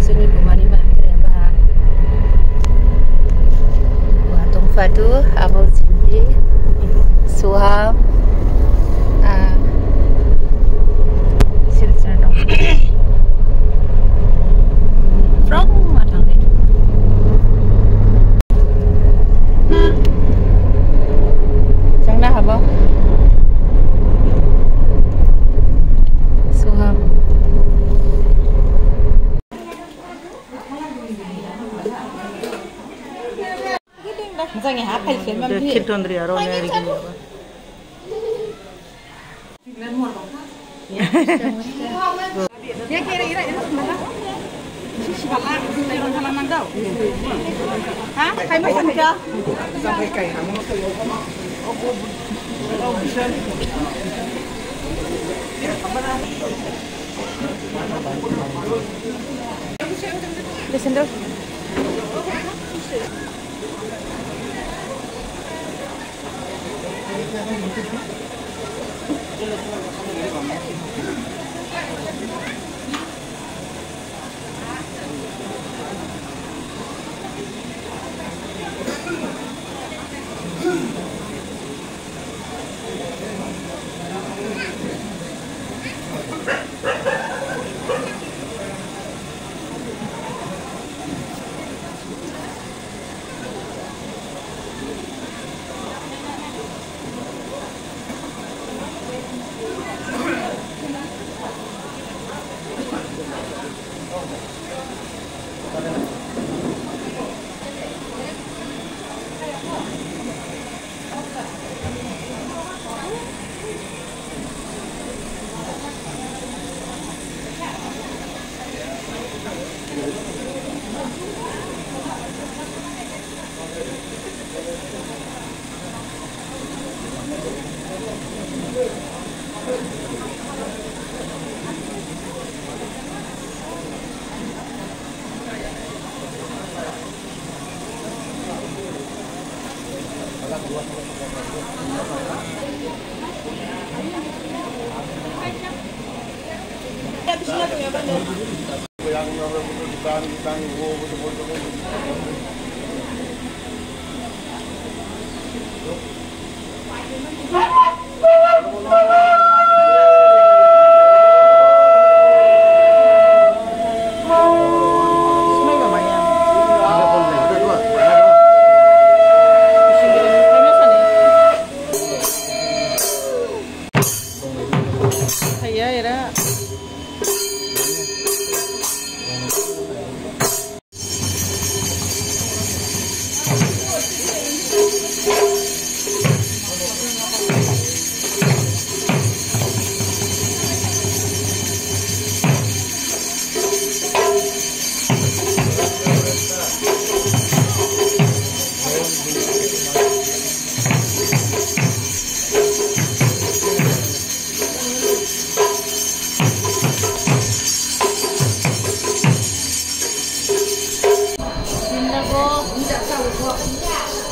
जोंनि गुमानि मानद्राया बाहा Watung Fadu, Abang Cindy, Suham, Silser dong. From Matang itu. Jangan dah abang. Suham. Misalnya apa sih? Kita andri arone hari ini apa? Ya kira-kira itu sebenarnya siapa yang halaman kau? Hah? Kayak macam dia? Sampai kayak kamu. Listen dulu.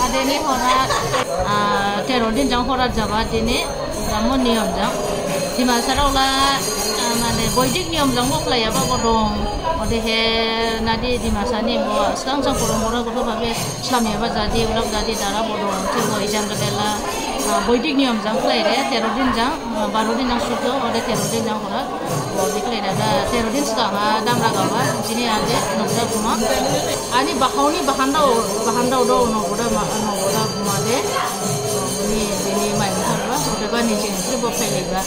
Adene horat terodin jang horat jabat ini namun niam jang di masalah lah mana boydik niam jang mau kelaya apa bodong ode he nadi di masa ni bo sang sang kurang kudu babe selama apa jadi ulang jadi darah bodong terus ijang kedela boydik niam jang kelaya terodin jang barodin jang suto ode terodin jang horat boydik kelaya ada terodin sekarang dam ragawa sini ada nukta kuma ani bahanda do nogoda kuma de ini main harba udah bani cini itu bopel juga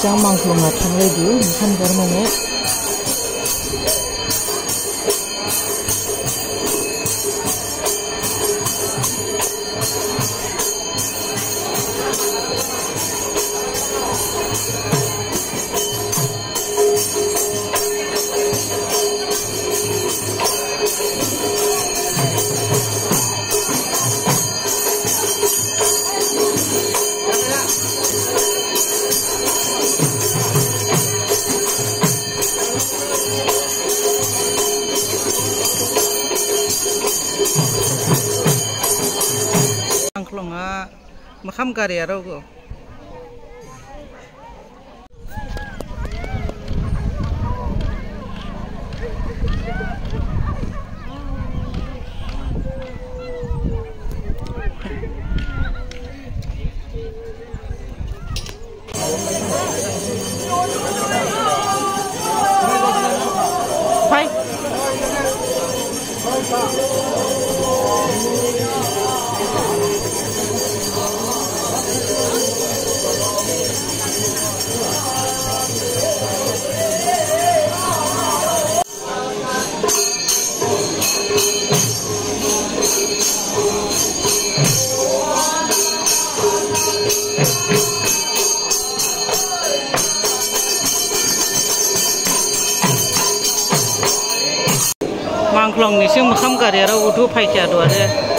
짱 망클롱아 탕레두 삼가르만에 Angklonga makam karya rogo. Hai. Mangklong ni sing makam karya ra udu pai kya do ade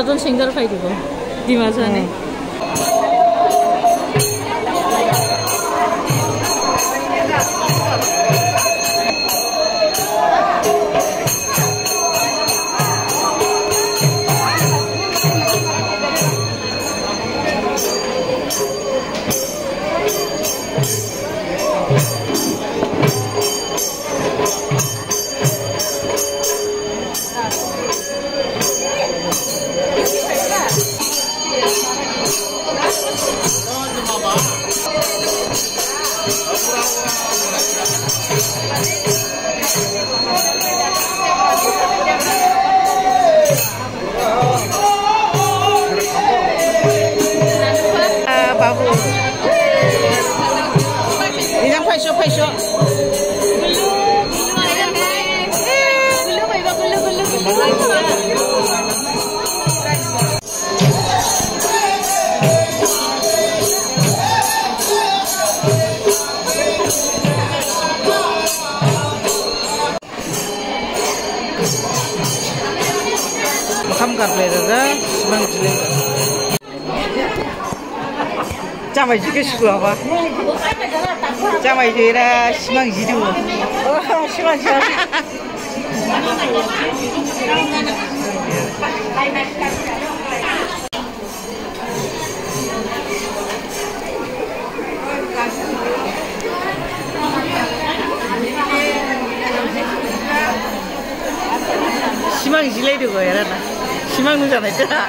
tonton singer khai dibo dimajane makam karya ra simang jile jamai jike shukla ba jamai jira simang jidu simang jira simang jile do era na simang nu janai ta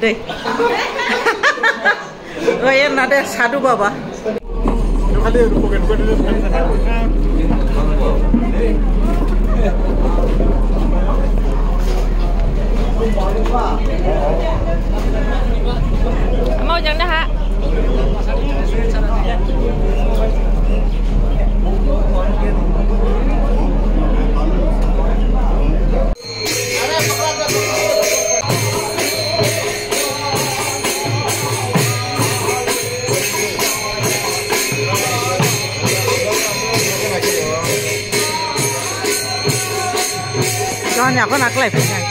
Deh. Ryan ada satu baba. Mau jangan dah. Con nhà có nạc lại phải này.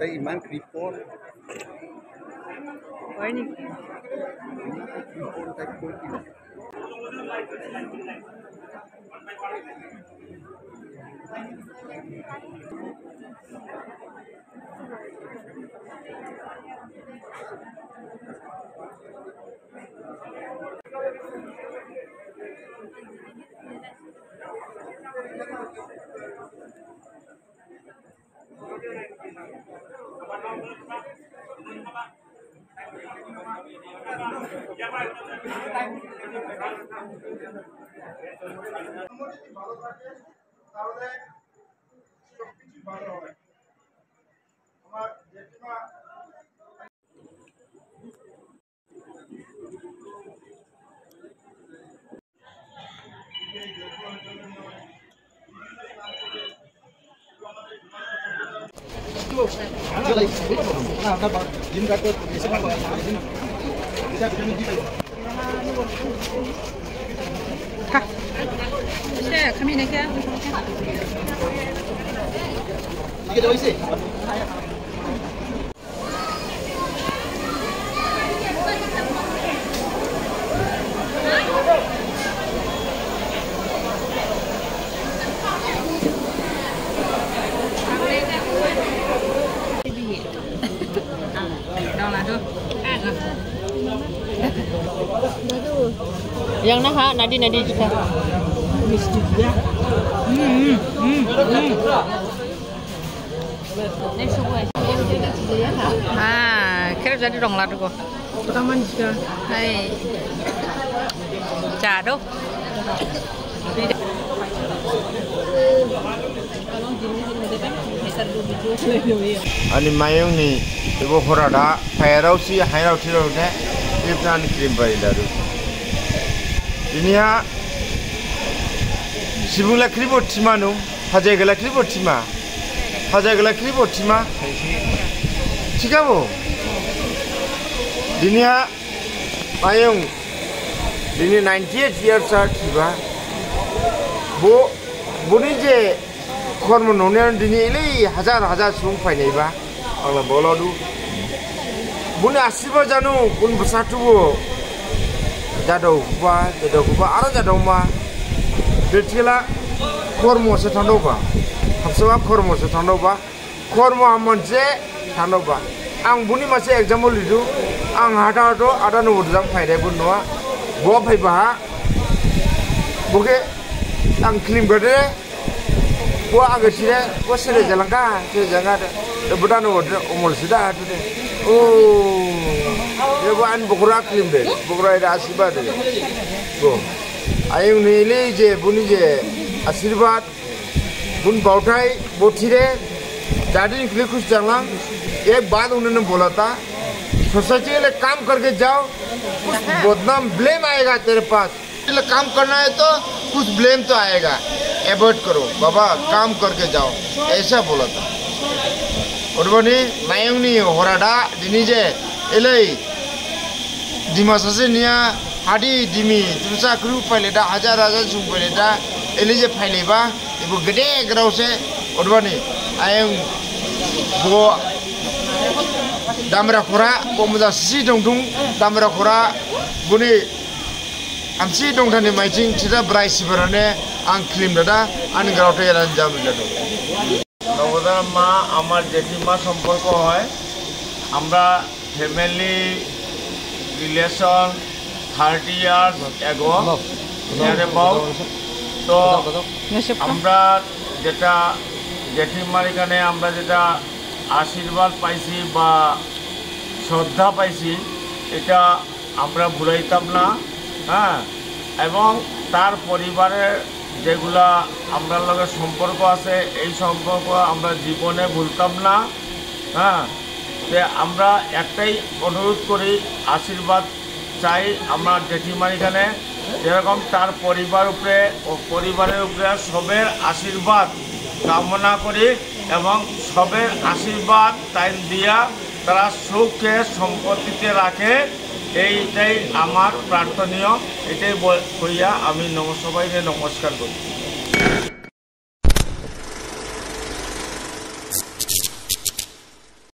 Iman kripon. Yang nah, nadi juga. Kira jadi dong lah tuh. Taman juga. Hai. Cado. Ani mayung ni, ibu korada, payarau si, hairau tirau ne, ipnan krim bari daru. Ini ya, sibunglah kribo tima nu, hajai gala kribo tima, cika bo. Ini ya, mayung, ini 98 years tiba, bo ni je. Kormo nonian dini ini hajar sung pai nih ba, Allah bola du. Bune asiba janu bun bersatu bo, jadau kuba, ara jadau ma. Betila kormo setandau ba, hapswa kormo setandau ba, kormo amonce tandau ba. Ang buni masih example itu, ang hata ada nu udang pai deh bun noa, bo pai ba, boke ang klim gede. Gua agak sih deh, gua sih jalan kah, jangan deh, bukan umur sudah tuh deh. Oh, ya bukan bukura klim deh, bukura ada asirbat deh. Go, ayung ini je, buni je, asirbat, bun bautai, boti deh, jadi klik kus jalan, एक बात उन्होंने बोला था, सोसाइटी के लिए काम करके जाओ, कुछ बदनाम ब्लेम आएगा तेरे पास, इसलिए काम करना है तो कुछ ब्लेम तो आएगा, एवॉइड करो, बाबा काम करके जाओ, ऐसा बोला था। और वो नहीं, मायूं नहीं हो रहा था, दिनीजे, इलाही, दिमाग से निया, हाडी दिमी, दूसरा क्रू पहले था, हजार सुन पहले था, इलाही पहले बा, इबो गधे ग्राउ से, और वो नहीं, आयं, वो दामरा खोरा, पमुदा सी डोंगडोंग दामरा खोरा, बुनी आमसी डोंगटानि माइजिंग चिरा ब्राइस बराने आं क्लिम दादा आं ग्राउटे यारान जाम जादो नवदा मा आमार जेठिमा सम्पर्क হয় আমরা ফ্যামিলি রিলেশন 30 ইয়ার্স এগো এর বাউ তো আমরা যেটা জেঠিমার এখানে আমরা যেটা আশীর্বাদ পাইছি বা শ্রদ্ধা পাইছি এটা আমরা ভুলাইতাম না হ্যাঁ এবং তার পরিবারের যেগুলা আমরা লগে সম্পর্ক আছে এই সম্পর্ক আমরা জীবনে ভুলতাম না। হ্যাঁ, যে আমরা একটাই অনুরোধ করি, আশীর্বাদ চাই আমরা জেঠিমার এখানে, যেরকম তার পরিবারের উপরে সবের আশীর্বাদ কামনা করি এবং সবের আশীর্বাদ তাই দিয়া তারা সুখে সম্পত্তিতে রাখে, এইটাই আমার প্রার্থনীয়। এটাই কইয়া আমি সবাইকে নমস্কার করি।